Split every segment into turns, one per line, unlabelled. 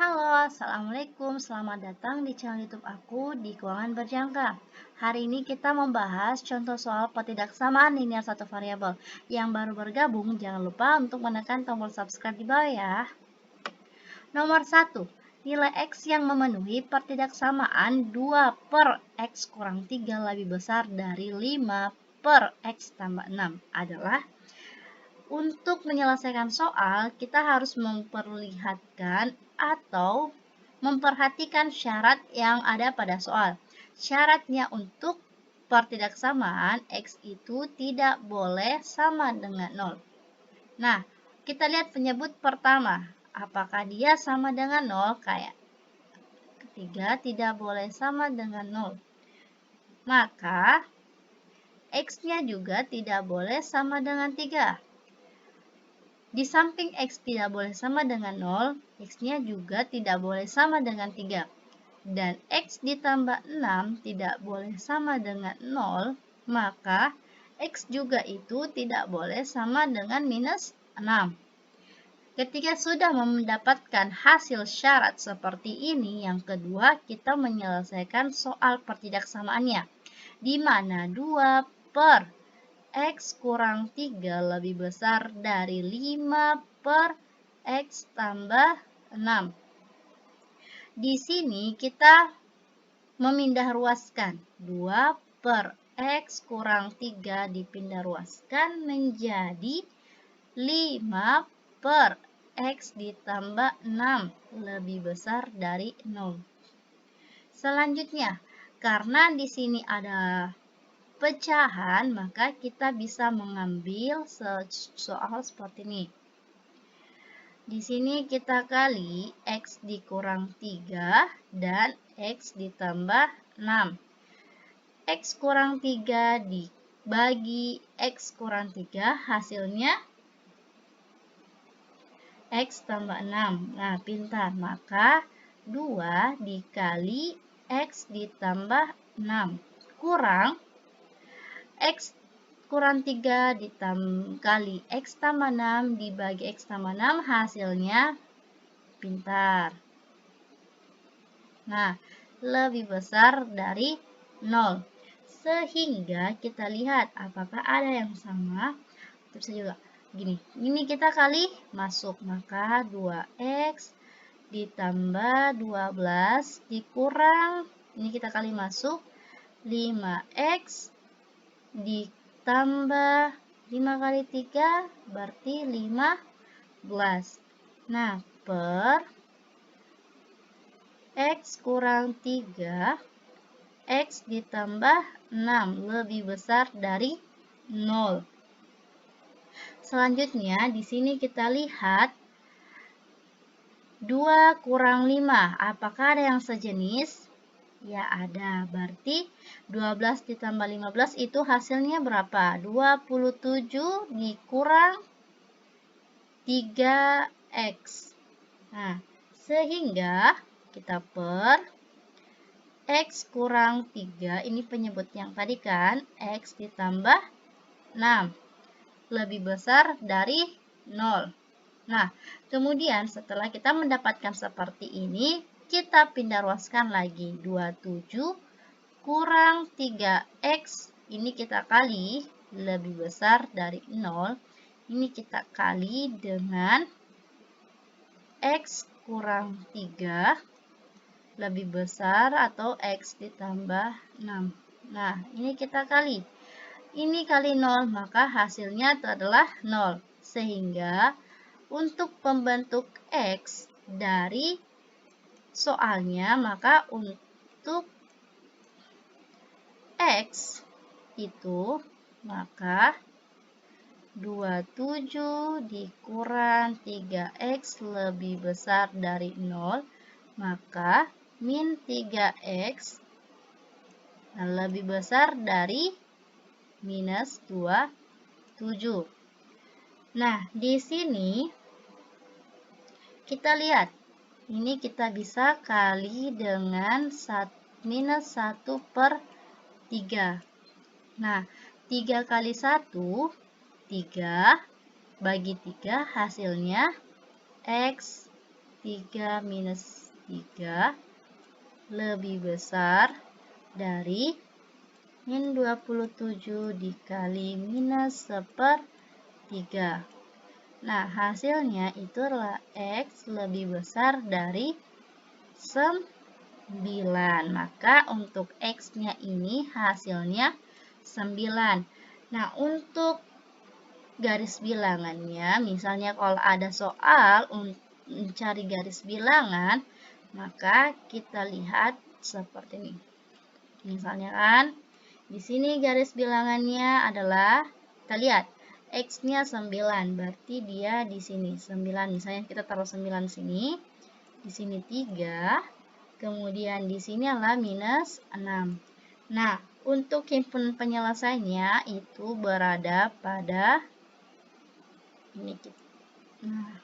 Halo, Assalamualaikum. Selamat datang di channel YouTube aku di Keuangan Berjangka. Hari ini kita membahas contoh soal pertidaksamaan linear satu variabel. Yang baru bergabung, jangan lupa untuk menekan tombol subscribe di bawah ya. Nomor 1. Nilai X yang memenuhi pertidaksamaan 2 per X kurang 3 lebih besar dari 5 per X tambah 6 adalah. Untuk menyelesaikan soal, kita harus memperlihatkan atau memperhatikan syarat yang ada pada soal. Syaratnya untuk pertidaksamaan X itu tidak boleh sama dengan 0. Nah, kita lihat penyebut pertama. Apakah dia sama dengan 0? Kayak ketiga tidak boleh sama dengan 0. Maka X-nya juga tidak boleh sama dengan 3. Di samping X tidak boleh sama dengan 0, X-nya juga tidak boleh sama dengan 3. Dan X ditambah 6 tidak boleh sama dengan 0, maka X juga itu tidak boleh sama dengan minus 6. Ketika sudah mendapatkan hasil syarat seperti ini, yang kedua kita menyelesaikan soal pertidaksamaannya, di mana 2 per X kurang 3 lebih besar dari 5 per X tambah 6. Di sini kita memindah ruaskan. 2 per X kurang 3 dipindah ruaskan menjadi 5 per X ditambah 6 lebih besar dari 0. Selanjutnya, karena di sini ada pecahan, maka kita bisa mengambil soal seperti ini. Di sini kita kali X dikurang 3 dan X ditambah 6. X kurang 3 dibagi X kurang 3, hasilnya X tambah 6. Nah, pintar. Maka 2 dikali X ditambah 6 kurang X kurang 3 dikali X tambah 6 dibagi X tambah 6, hasilnya pintar. Nah, lebih besar dari 0. Sehingga kita lihat apakah ada yang sama. Bisa juga gini. Ini kita kali masuk, maka 2X ditambah 12 dikurang, ini kita kali masuk, 5X ditambah 5 kali 3 berarti 15. Nah, per X kurang 3, X ditambah 6 lebih besar dari 0. Selanjutnya, di sini kita lihat 2 kurang 5. Apakah ada yang sejenis? Ya, ada. Berarti 12 ditambah 15 itu hasilnya berapa? 27 dikurang 3X. Nah, sehingga kita per X kurang 3, ini penyebut yang tadi kan, X ditambah 6 lebih besar dari 0. Nah, kemudian setelah kita mendapatkan seperti ini, kita pindah ruaskan lagi. 27 kurang 3X, ini kita kali lebih besar dari 0. Ini kita kali dengan X kurang 3 lebih besar atau X ditambah 6. Nah, ini kita kali. Ini kali 0, maka hasilnya itu adalah 0. Sehingga untuk pembentuk X dari soalnya, maka untuk X itu, maka 27 dikurang 3X lebih besar dari 0, maka min 3X lebih besar dari minus 27. Nah, di sini kita lihat, ini kita bisa kali dengan minus 1 per 3. Nah, 3 kali 1, 3 bagi 3 hasilnya X 3 minus 3 lebih besar dari min 27 dikali minus 1/3. Nah, hasilnya itu adalah X lebih besar dari 9. Maka untuk X-nya ini hasilnya 9. Nah, untuk garis bilangannya, misalnya kalau ada soal mencari garis bilangan, maka kita lihat seperti ini. Misalnya kan, di sini garis bilangannya adalah, kita lihat, X-nya 9, berarti dia di sini 9. Misalnya kita taruh 9 sini, di sini 3, kemudian di sini adalah minus 6. Nah, untuk himpunan penyelesaiannya itu berada pada ini. Nah,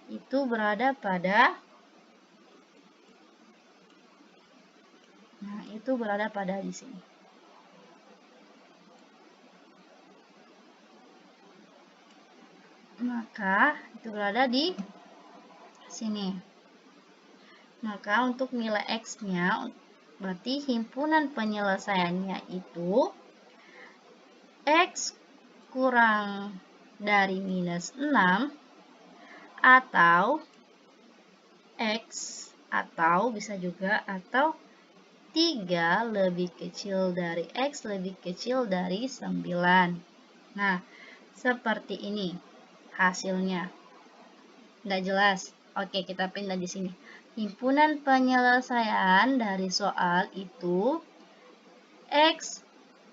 itu berada pada di sini. Maka itu berada di sini. Maka untuk nilai X-nya berarti himpunan penyelesaiannya itu X kurang dari minus 6 atau X atau bisa juga atau 3 lebih kecil dari X lebih kecil dari 9. Nah, seperti ini hasilnya. Nggak jelas? Oke, kita pindah di sini. Himpunan penyelesaian dari soal itu X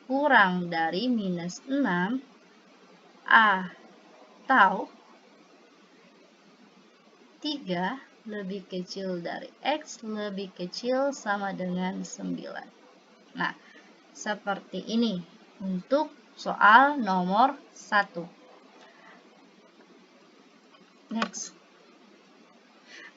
kurang dari minus 6 atau 3 lebih kecil dari X lebih kecil sama dengan 9. Nah, seperti ini untuk soal nomor 1. Next.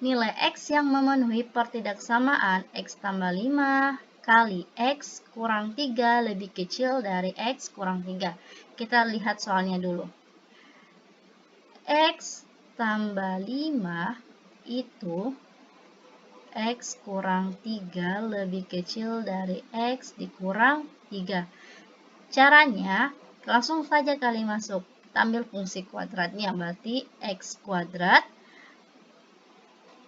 Nilai X yang memenuhi pertidaksamaan X tambah 5 kali X kurang 3 lebih kecil dari X kurang 3. Kita lihat soalnya dulu. X tambah 5 itu X kurang 3 lebih kecil dari X dikurang 3. Caranya, langsung saja kali masuk. Kita ambil fungsi kuadratnya, berarti X kuadrat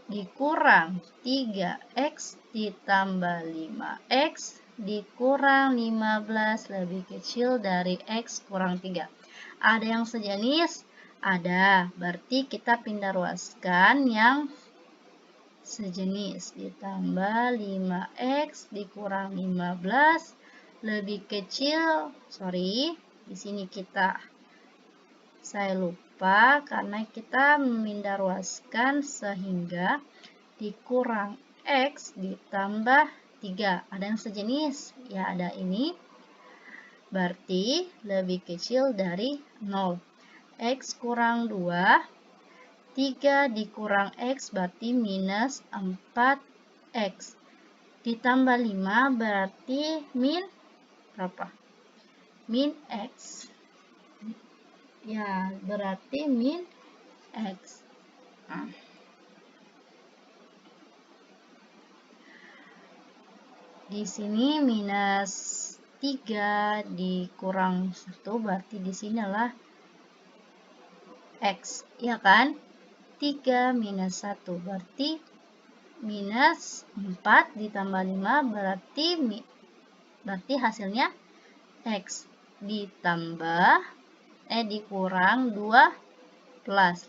dikurang 3X ditambah 5X dikurang 15 lebih kecil dari X kurang 3. Ada yang sejenis? Ada. Berarti kita pindah ruaskan yang sejenis. Ditambah 5X dikurang 15 lebih kecil. Di sini saya lupa karena kita memindah ruaskan sehingga dikurang X ditambah 3. Ada yang sejenis? Ya, ada ini. Berarti lebih kecil dari 0. X kurang 2. 3 dikurang X berarti minus 4X. Ditambah 5 berarti min berapa? Min X. Ya, berarti min X. Nah. Di sini minus 3 dikurang 1 berarti di sini adalah X. Ya kan? 3 minus 1 berarti minus 4 ditambah 5 berarti hasilnya X ditambah dikurang 12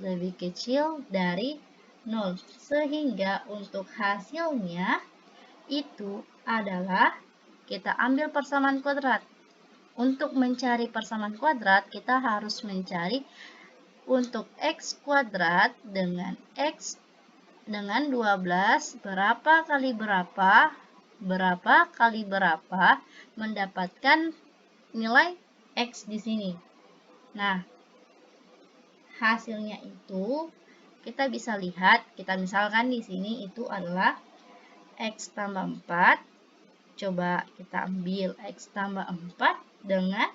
lebih kecil dari 0. Sehingga untuk hasilnya itu adalah kita ambil persamaan kuadrat. Untuk mencari persamaan kuadrat kita harus mencari untuk X kuadrat dengan X dengan 12 berapa kali berapa mendapatkan nilai X di sini. Nah, hasilnya itu kita bisa lihat, kita misalkan di sini itu adalah X tambah 4. Coba kita ambil X tambah 4 dengan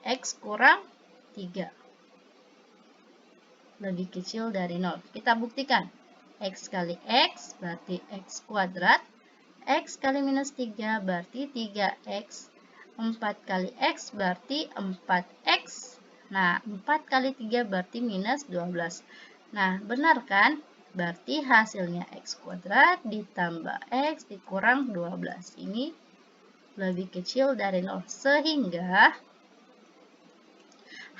X kurang 3. lebih kecil dari 0. Kita buktikan. X kali X berarti X kuadrat. X kali minus 3 berarti 3X. 4 kali X berarti 4X. Nah, 4 kali 3 berarti minus 12. Nah, benar kan? Berarti hasilnya X kuadrat ditambah X dikurang 12. Ini lebih kecil dari 0. Sehingga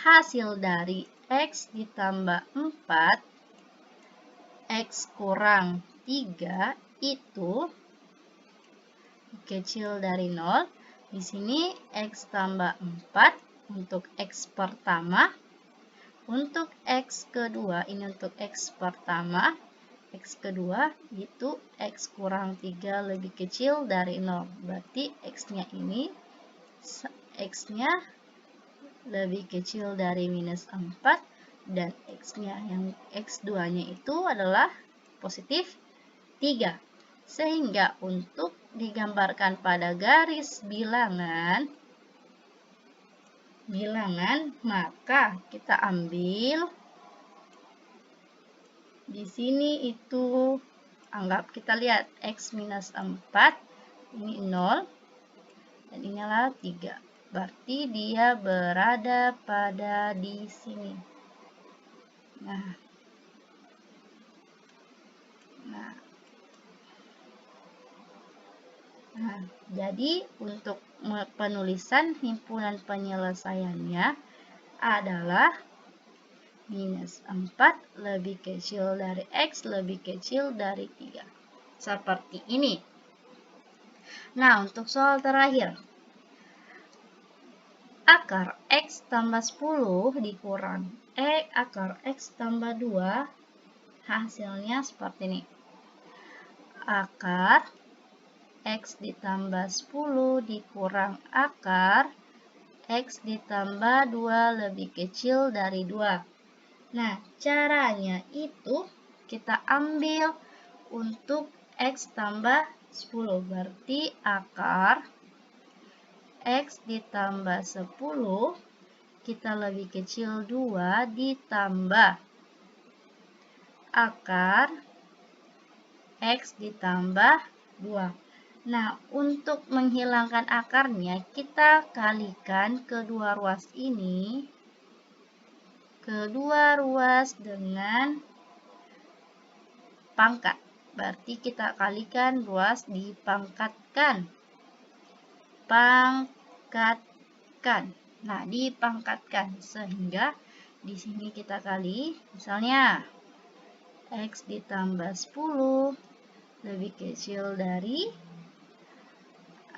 hasil dari X ditambah 4, X kurang 3 itu kecil dari 0. Di sini X tambah 4 untuk X pertama. Untuk X kedua, ini untuk X pertama. X kedua itu X kurang 3 lebih kecil dari 0. Berarti X-nya ini, X-nya lebih kecil dari minus 4. Dan X-nya yang X2-nya itu adalah positif 3. Sehingga untuk digambarkan pada garis bilangan, maka kita ambil di sini itu, anggap kita lihat X minus 4, ini 0, dan ini adalah 3. Berarti dia berada pada di sini. Nah, jadi untuk penulisan himpunan penyelesaiannya adalah minus 4 lebih kecil dari X lebih kecil dari 3. Seperti ini. Nah, untuk soal terakhir. Akar X tambah 10 dikurang akar X tambah 2, hasilnya seperti ini. Akar X ditambah 10 dikurang akar X ditambah 2 lebih kecil dari 2. Nah, caranya itu kita ambil untuk X tambah 10. Berarti akar X ditambah 10, kita lebih kecil 2 ditambah akar X ditambah 2. Nah, untuk menghilangkan akarnya, kita kalikan kedua ruas ini, dengan pangkat. Berarti kita kalikan ruas dipangkatkan. Nah, dipangkatkan sehingga di sini kita kali, misalnya X ditambah 10 lebih kecil dari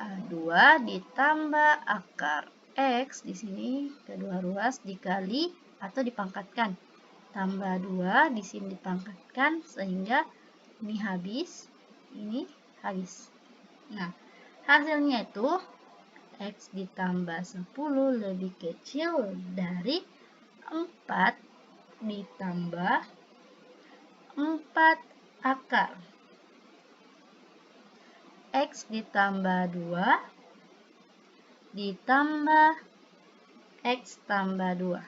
2 ditambah akar X, di sini kedua ruas dikali atau dipangkatkan. Tambah 2, di sini dipangkatkan sehingga ini habis, ini habis. Nah, hasilnya itu X ditambah 10 lebih kecil dari 4 ditambah 4 akar X ditambah 2 ditambah X tambah 2.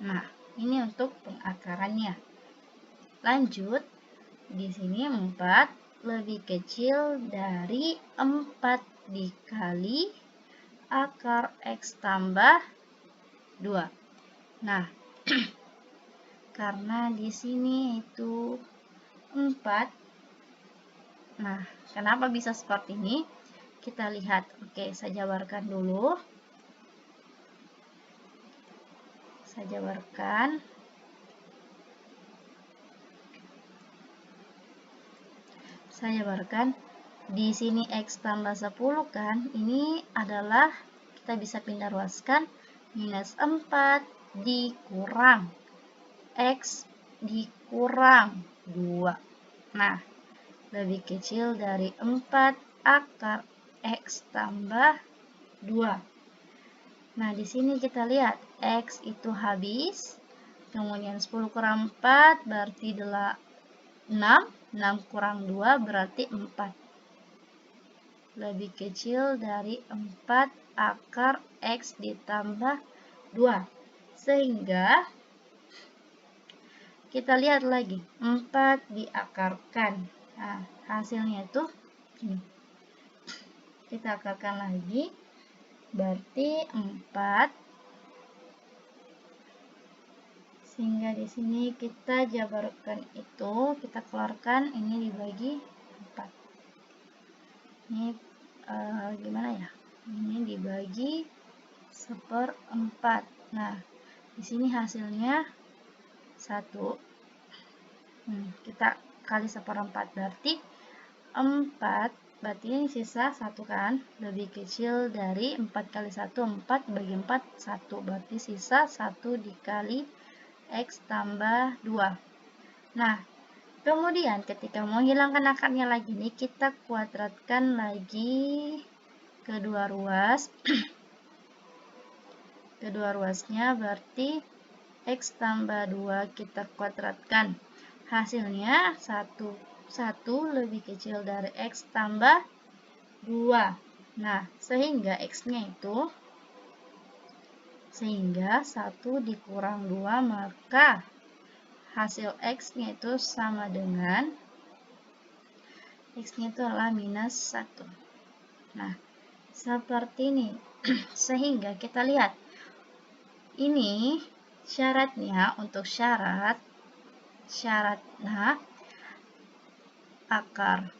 Nah, ini untuk pengakarannya. Lanjut, di sini 4 lebih kecil dari 4 dikali akar X tambah 2. Nah, karena di sini itu 4. Nah, kenapa bisa seperti ini? Kita lihat. Oke, saya jabarkan dulu. Saya jabarkan. Di sini X tambah 10 kan, ini adalah kita bisa pindah ruaskan minus 4 dikurang X dikurang 2. Nah, lebih kecil dari 4 akar X tambah 2. Nah, di sini kita lihat X itu habis. Kemudian 10 kurang 4 berarti 6. 6 kurang 2 berarti 4. Lebih kecil dari 4 akar X ditambah 2. Sehingga kita lihat lagi, 4 diakarkan. Nah, hasilnya itu ini. Kita akarkan lagi, berarti 4. Sehingga di sini kita jabarkan itu, kita keluarkan ini dibagi 4. Ini gimana ya? Ini dibagi 1/4. Nah, di sini hasilnya 1. Kita kali 1/4 berarti 4. Berarti ini sisa 1 kan? Lebih kecil dari 4 kali 1. 4 bagi 4, 1. Berarti sisa 1 dikali X tambah 2. Nah, kemudian ketika mau hilangkan akarnya lagi nih, kita kuadratkan lagi kedua ruas. Kedua ruasnya berarti X tambah 2 kita kuadratkan. Hasilnya 1 lebih kecil dari X tambah 2. Nah, sehingga X-nya itu, sehingga 1 dikurang 2, maka hasil X-nya itu sama dengan, X-nya itu adalah minus 1. Nah, seperti ini. Sehingga kita lihat, ini syaratnya untuk syaratnya akar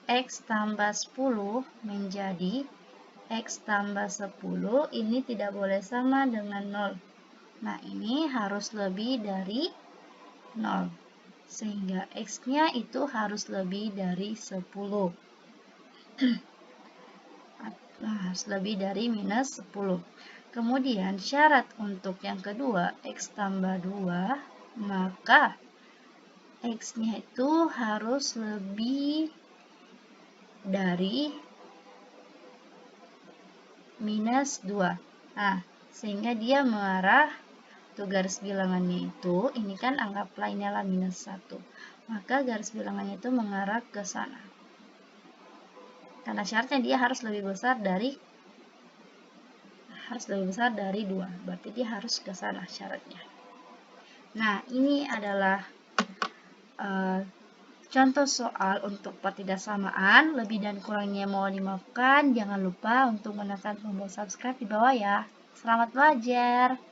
X tambah 10 menjadi X tambah 10 ini tidak boleh sama dengan 0. Nah, ini harus lebih dari 0. Sehingga X-nya itu harus lebih dari 10. Nah, harus lebih dari minus 10. Kemudian syarat untuk yang kedua, X tambah 2, maka X-nya itu harus lebih dari minus 2. Nah, sehingga dia mengarah, tuh garis bilangannya itu, ini kan anggaplah ini adalah minus 1. Maka garis bilangannya itu mengarah ke sana. Karena syaratnya dia harus lebih besar dari 2. Berarti dia harus ke sana syaratnya. Nah, ini adalah contoh soal untuk ketidaksamaan. Lebih dan kurangnya mohon dimaafkan. Jangan lupa untuk menekan tombol subscribe di bawah ya. Selamat belajar!